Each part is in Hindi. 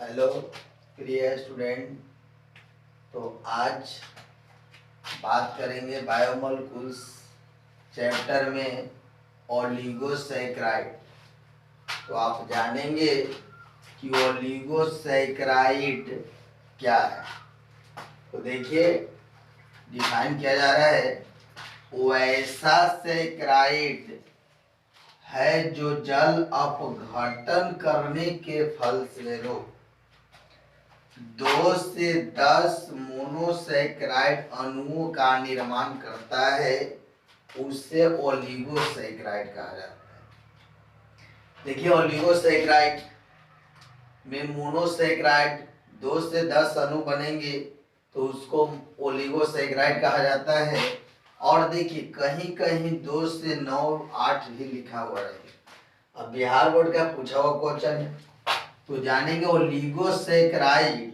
हेलो प्रिय स्टूडेंट। तो आज बात करेंगे बायोमोलिक्यूल्स चैप्टर में ओलिगोसैकराइड। तो आप जानेंगे कि ओलिगोसैकराइड क्या है। तो देखिए डिफाइन किया जा रहा है, वैसा सैकराइड है जो जल अपघटन करने के फलस्वरूप 2 से 10 मोनोसैकराइड अणुओं का निर्माण करता है, उसे ओलिगोसैकराइड कहा जाता है। देखिए ओलिगोसैकराइड में मोनोसैकराइड 2 से 10 अणु बनेंगे तो उसको ओलिगोसैकराइड कहा जाता है। और देखिए कहीं कहीं 2 से 9 8 भी लिखा हुआ है। अब बिहार बोर्ड का पूछा हुआ क्वेश्चन है, तो जानेंगे ओलिगोसैकराइड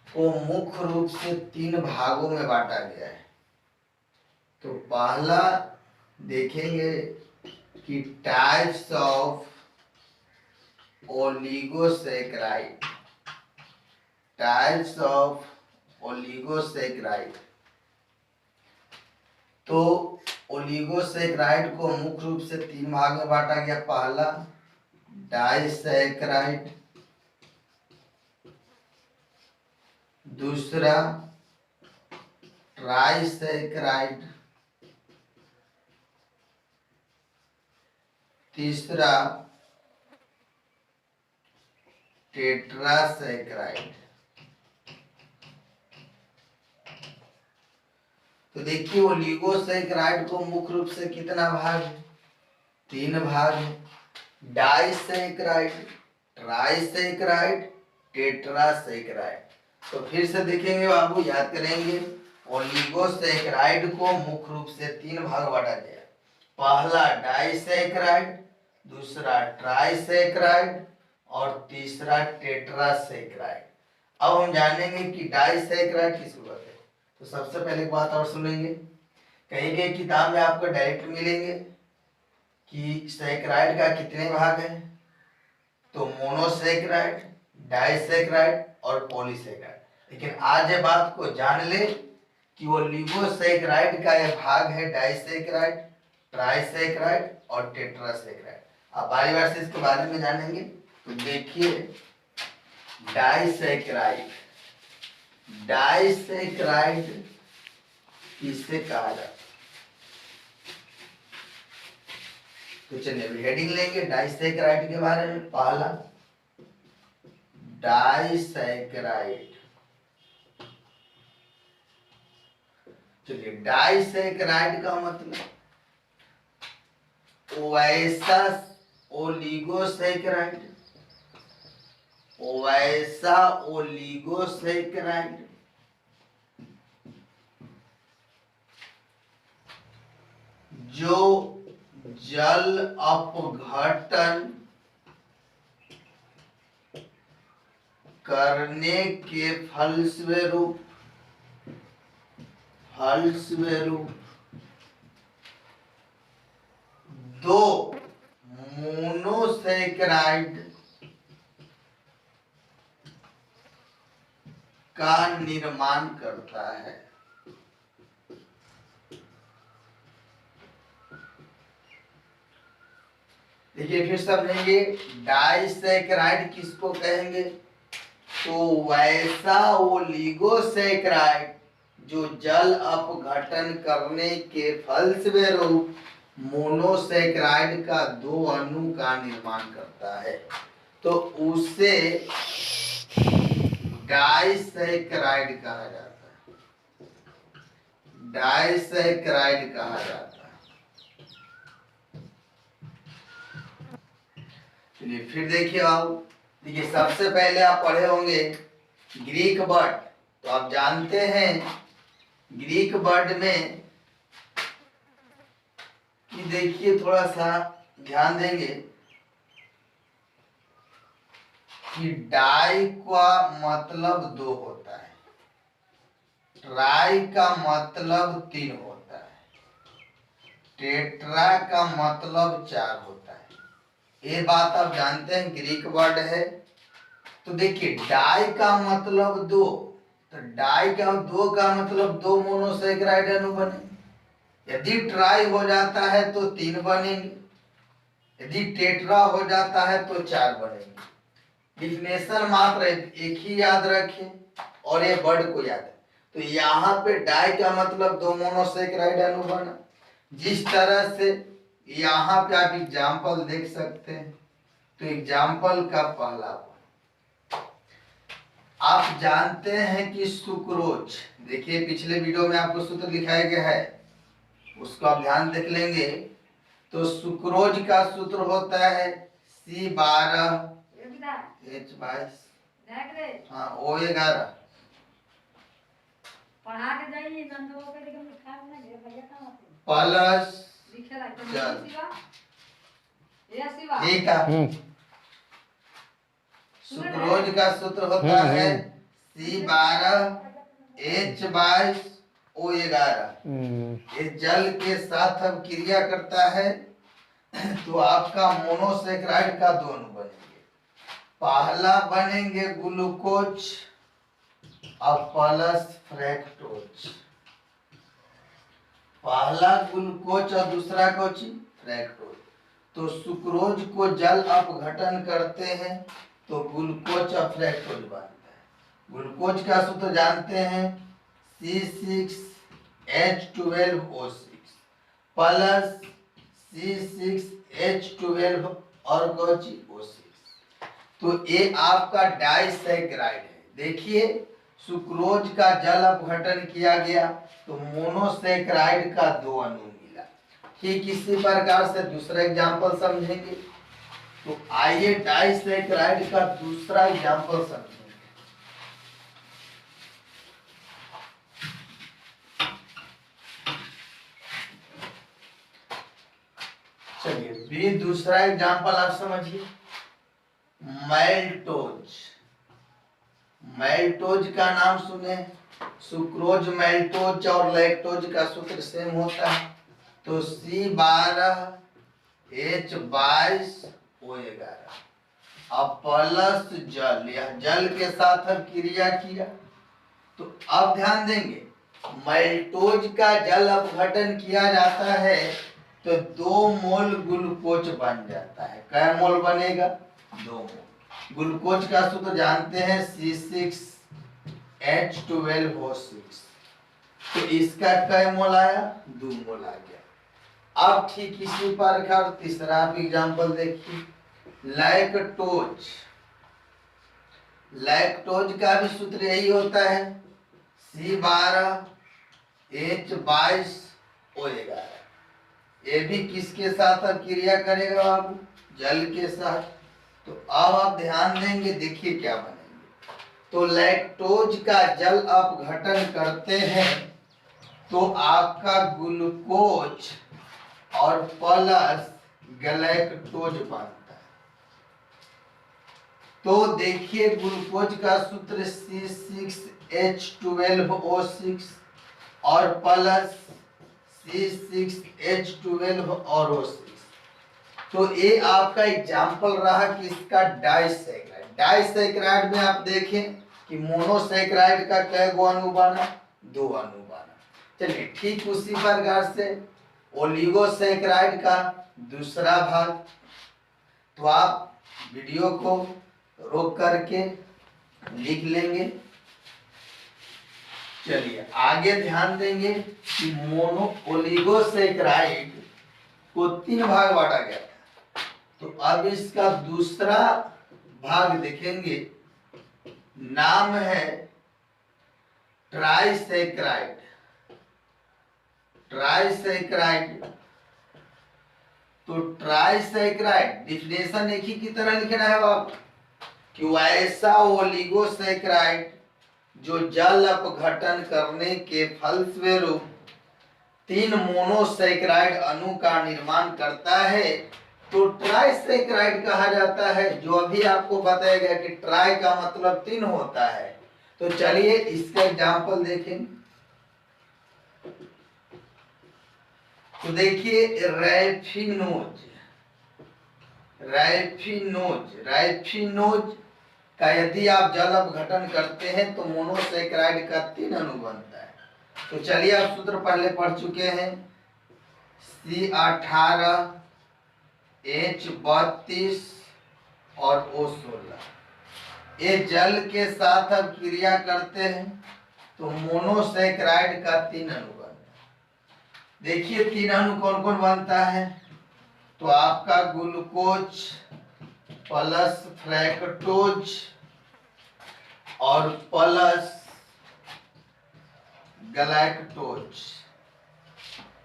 को मुख्य रूप से 3 भागों में बांटा गया है। तो पहला देखेंगे कि types of oligosaccharide. Types of oligosaccharide. तो ओलिगोसैकराइड को मुख्य रूप से 3 भाग में बांटा गया। पहला डाइसैकराइड, दूसरा ट्राइसैकराइड, तीसरा टेट्रासैकराइड। तो देखिए ओलिगोसैकराइड को मुख्य रूप से कितना भाग है? 3 भाग है। डाइसैकराइड, ट्राइसैकराइड, टेट्रासैकराइड। तो फिर से देखेंगे बाबू, याद करेंगे। ओलिगोसैकराइड को मुख्य रूप से 3 भाग बांटा गया। पहला डाइसैकराइड, दूसरा ट्राइसैकराइड और तीसरा टेट्रासैकराइड। अब हम जानेंगे कि डाइसैकराइड किसको कहते हैं। तो सबसे पहले एक बात और सुनेंगे, कहीं कहीं किताब में आपको डायरेक्ट मिलेंगे कि सैकराइड का कितने भाग है। तो मोनोसैकराइड, डाइसैकराइड और पॉलीसैकराइड। लेकिन आज ये बात को जान ले कि ओलिगोसैकराइड का यह भाग है डाइसैकराइड, ट्राइसैकराइड और टेट्रासैकराइड। अब बारी बारी से इसके बारे में जानेंगे। तो देखिए डाइसैकराइड। डाइसैकराइड किसे कहा जाता है? तो चलिए अभी हेडिंग लेंगे डाइसैकराइड के बारे में। पहला डाइसैकराइड। चलिए डाइसैकराइड का मतलब वैसा ओलिगोसैकराइड, वैसा ओलिगोसैकराइड जो जल अपघटन करने के फलस्वरूप 2 मोनोसैकराइड का निर्माण करता है। देखिए फिर समझेंगे डाइसैकराइड किसको कहेंगे। तो वैसा ओलिगोसैकराइड जो जल अपघटन करने के फलस्वरूप मोनोसैकराइड का 2 अणु का निर्माण करता है, तो उसे डाइसैकराइड कहा जाता है। डाइसैकराइड कहा जाता है। चलिए फिर देखिए आप, देखिए सबसे पहले आप पढ़े होंगे ग्रीक वर्ड। तो आप जानते हैं ग्रीक वर्ड में कि देखिए थोड़ा सा ध्यान देंगे कि डाई का मतलब 2 होता है, ट्राई का मतलब 3 होता है, टेट्रा का मतलब 4 होता है। ये बात आप जानते हैं ग्रीक वर्ड है। तो देखिए डाई का मतलब दो, तो डाई का दो का मतलब दो मोनोसेकेराइड अणु बने। यदि ट्राई हो जाता है तो तीन बनेंगे, यदि टेट्रा हो जाता है तो चार बनेंगे। डिफिनेशन मात्र एक ही याद रखें और ये वर्ड को याद है। तो यहाँ पे डाई का मतलब दो मोनोसेकेराइड अणु बना। जिस तरह से यहाँ पे आप एग्जाम्पल देख सकते हैं, तो एग्जाम्पल का पहला आप जानते हैं कि सुक्रोज, देखिए पिछले वीडियो में आपको सूत्र दिखाया गया है, उसको आप ध्यान देख लेंगे। तो सुक्रोज का सूत्र होता है C12H22 हाँ O11 प्लस ठीक है। सुक्रोज का सूत्र होता है C12H22O11। ये जल के साथ अब क्रिया करता है तो आपका मोनोसेकेराइड का दो अणु बनेंगे। पहला बनेंगे ग्लूकोज और प्लस फ्रैक्टोज। पहला ग्लूकोज और दूसरा कोची फ्रैक्टोज। तो सुक्रोज को जल अपघटन करते हैं तो ग्लूकोज और फ्रैक्टोज बनता है। ग्लूकोज का सूत्र जानते हैं C6H12O6 प्लस C6H12 और कोची O6। तो ये आपका डाइसैकेराइड है। देखिए सुक्रोज का जल अपघटन किया गया तो मोनोसेकेराइड का दो अणु मिला। ठीक इसी प्रकार से दूसरा एग्जांपल समझेंगे। तो आइए डाइसैकेराइड का दूसरा एग्जांपल समझेंगे। चलिए भी दूसरा एग्जांपल आप समझिए। मैल्टोज, मैल्टोज का नाम सुने, सुक्रोज मैल्टोज और लैक्टोज का सूत्र सेम होता है। तो C12H22O11 अब प्लस जल, यह जल के साथ अब क्रिया किया। तो अब ध्यान देंगे मैल्टोज का जल अपघटन किया जाता है तो 2 मोल ग्लूकोज बन जाता है। क्या मोल बनेगा? 2 मोल। ग्लूकोज का सूत्र जानते हैं C6H12O6। तो इसका क्या मोल आया? 2 मोल आ गया। अब ठीक इसी प्रकार तीसरा आप एग्जांपल देखिए। लैक्टोज, लैक्टोज का भी सूत्र यही होता है C12H22O11। ये भी किसके साथ अब क्रिया करेगा बाबू? जल के साथ। तो अब आप ध्यान देंगे, देखिए क्या बनेंगे। तो लैक्टोज का जल अपघटन करते हैं तो आपका ग्लूकोज और प्लस गलैक्टोज बनता है। तो देखिए ग्लूकोज का सूत्र C6H12O6 और प्लस C6H12 और O6। तो ये आपका एग्जाम्पल रहा कि इसका डाइसैकेराइड। डाइसैकेराइड में आप देखें कि मोनोसेकेराइड का कै गो अणु बना? 2 अणु बना। चलिए ठीक उसी प्रकार से ओलिगोसेकेराइड का दूसरा भाग। तो आप वीडियो को रोक करके लिख लेंगे। चलिए आगे ध्यान देंगे कि ओलिगोसेकेराइड को 3 भाग बांटा गया था। तो अब इसका दूसरा भाग देखेंगे, नाम है ट्राइसेकेराइड। ट्राइसेकेराइड, तो ट्राइसेकेराइड डिफिनेशन एक ही की तरह लिखना है आप कि ऐसा ओलिगोसेकेराइड जो जल अपघटन करने के फलस्वरूप 3 मोनोसेकेराइड अणु का निर्माण करता है तो ट्राइसेकेराइड कहा जाता है। जो अभी आपको बताया गया कि ट्राई का मतलब 3 होता है। तो चलिए इसका एग्जांपल देखें। तो देखिए रैफिनोज, रैफिनोज, रैफिनोज का यदि आप जल अपघटन करते हैं तो मोनोसेकेराइड का 3 अणु बनता है। तो चलिए आप सूत्र पहले पढ़ चुके हैं, C18 H32 और O16। ये जल के साथ अब क्रिया करते हैं तो मोनोसेकेराइड का 3 अणु बनता है। देखिए 3 अणु कौन कौन बनता है, तो आपका ग्लूकोज प्लस फ्रैक्टोज और प्लस गलैक्टोज।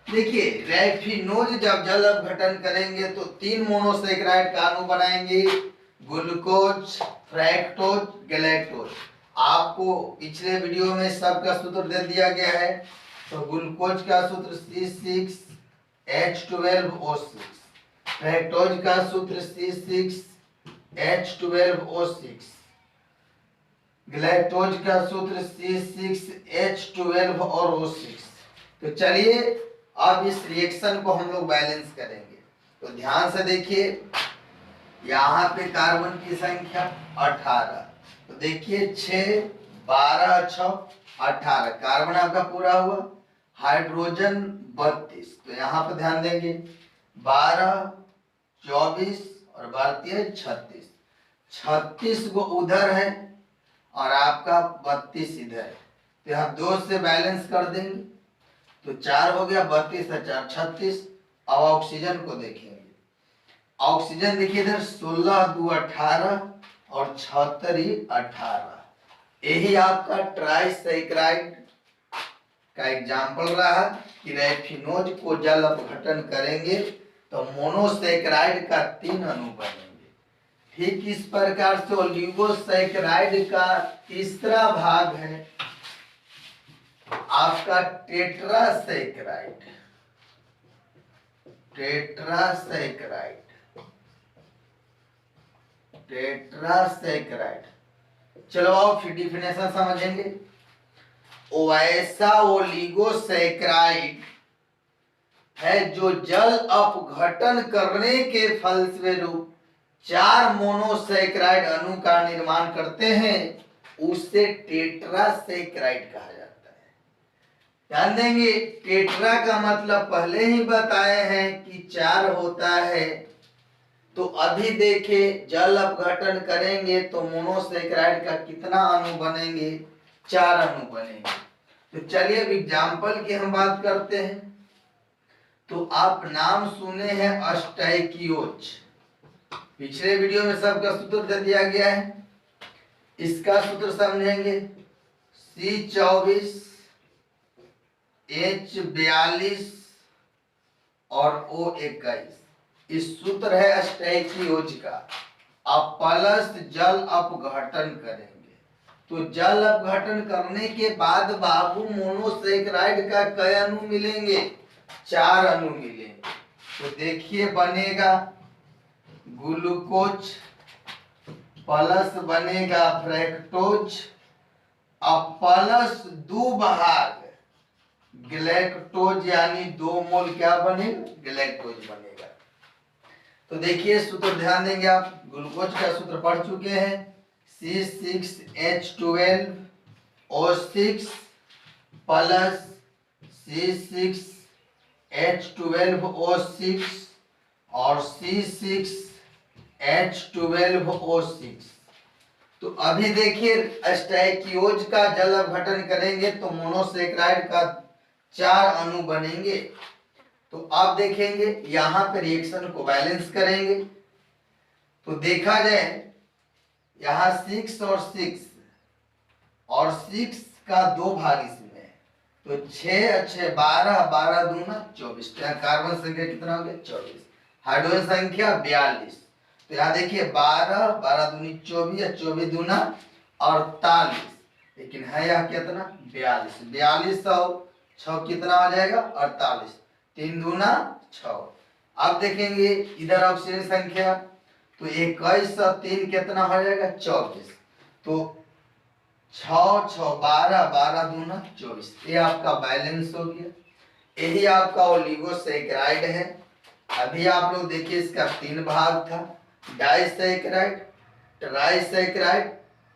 देखिए रैफिनोज जब जल अपघटन करेंगे तो 3 मोनोसेकेराइड का अणु बनाएंगे, ग्लूकोज, फ्रैक्टोज, गलैक्टोज। आपको पिछले वीडियो में सबका सूत्र दे दिया गया है। तो ग्लूकोज का सूत्र C6H12O6, फ्रैक्टोज का सूत्र C6H12O6, गलैक्टोज का सूत्र C6H12 और O6। तो चलिए अब इस रिएक्शन को हम लोग बैलेंस करेंगे। तो ध्यान से देखिए, यहाँ पे कार्बन की संख्या 18, तो देखिए 6 12 6 18, कार्बन आपका पूरा हुआ। हाइड्रोजन 32, तो यहाँ पर ध्यान देंगे 12 24 और भारतीय 36, 36 को उधर है और आपका 32 इधर है। तो यहाँ 2 से बैलेंस कर देंगे तो 4 हो गया, 32 और 4 36। अब ऑक्सीजन को देखेंगे, ऑक्सीजन देखिए इधर 16 2 18 और 76 18। यही आपका ट्राइसेकेराइड का एग्जाम्पल रहा कि रैफिनोज को जल अपघटन करेंगे तो मोनोसेकेराइड का 3 अणु बनेंगे। ठीक इस प्रकार से ओलिगोसेकेराइड का तीसरा भाग है आपका टेट्रासेकेराइड। टेट्रासेकेराइड, टेट्रासेकेराइड। चलो आओ फिर डिफिनेशन समझेंगे। वैसा ओलिगोसेकेराइड है जो जल अपघटन करने के फलस्वरूप 4 मोनोसेकेराइड अणु का निर्माण करते हैं, उसे टेट्रासेकेराइड कहा जाता है। ध्यान देंगे, टेट्रा का मतलब पहले ही बताए हैं कि 4 होता है। तो अभी देखिए जल अपघटन करेंगे तो मोनोसेकेराइड का कितना अणु बनेंगे, 4 अणु बनेंगे। तो चलिए अब एग्जाम्पल की हम बात करते हैं। तो आप नाम सुने हैं अस्टैकियोज, पिछले वीडियो में सबका सूत्र दे दिया गया है। इसका सूत्र समझेंगे, C24 H42 और O21। इस सूत्र है अस्टैकियोज का। आप प्लस जल अपघटन करेंगे तो जल अपघटन करने के बाद बाबू मोनोसेकेराइड का कई अणु मिलेंगे, 4 अणु मिलेंगे। तो देखिए बनेगा ग्लूकोज प्लस बनेगा फ्रैक्टोज, अब प्लस 2 भाग गलैक्टोज, यानी 2 मोल क्या बनेगा, गलैक्टोज बनेगा। तो देखिए सूत्र ध्यान देंगे आप, ग्लूकोज का सूत्र पढ़ चुके हैं, C6H12O6 प्लस C6H12O6 और C6H12O6। तो अभी देखिए अस्टैकियोज का जल अपघटन करेंगे तो मोनोसेकेराइड का 4 अणु बनेंगे। तो आप देखेंगे यहां पे रिएक्शन को बैलेंस करेंगे तो देखा जाए यहां 6 और 6 का 2 भाग इसमें है, तो 6 6 12 12 दूना 24। तो यहाँ कार्बन संख्या कितना हो गया, 24। हाइड्रोजन संख्या 42। तो यहाँ देखिए 12 12 दूनी 24 या 24 दूना 48, लेकिन है यह कितना 42। 42 और 6 कितना हो जाएगा 48, 3 दूना 6। अब देखेंगे इधर ऑक्सीजन संख्या, तो 21 और 3 कितना हो जाएगा 24। तो 6 6 12 12 दूना 24, ये आपका बैलेंस हो गया। यही आपका ओलिगोसेकेराइड है। अभी आप लोग देखिए इसका 3 भाग था, डाइसेकेराइड, ट्राइसैकेराइड,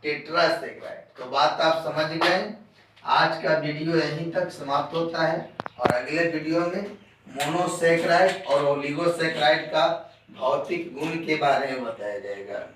टेट्रासैकेराइड। तो बात आप समझ गए। आज का वीडियो यहीं तक समाप्त होता है और अगले वीडियो में मोनोसैकेराइड और ओलिगोसैकेराइड का भौतिक गुण के बारे में बताया जाएगा।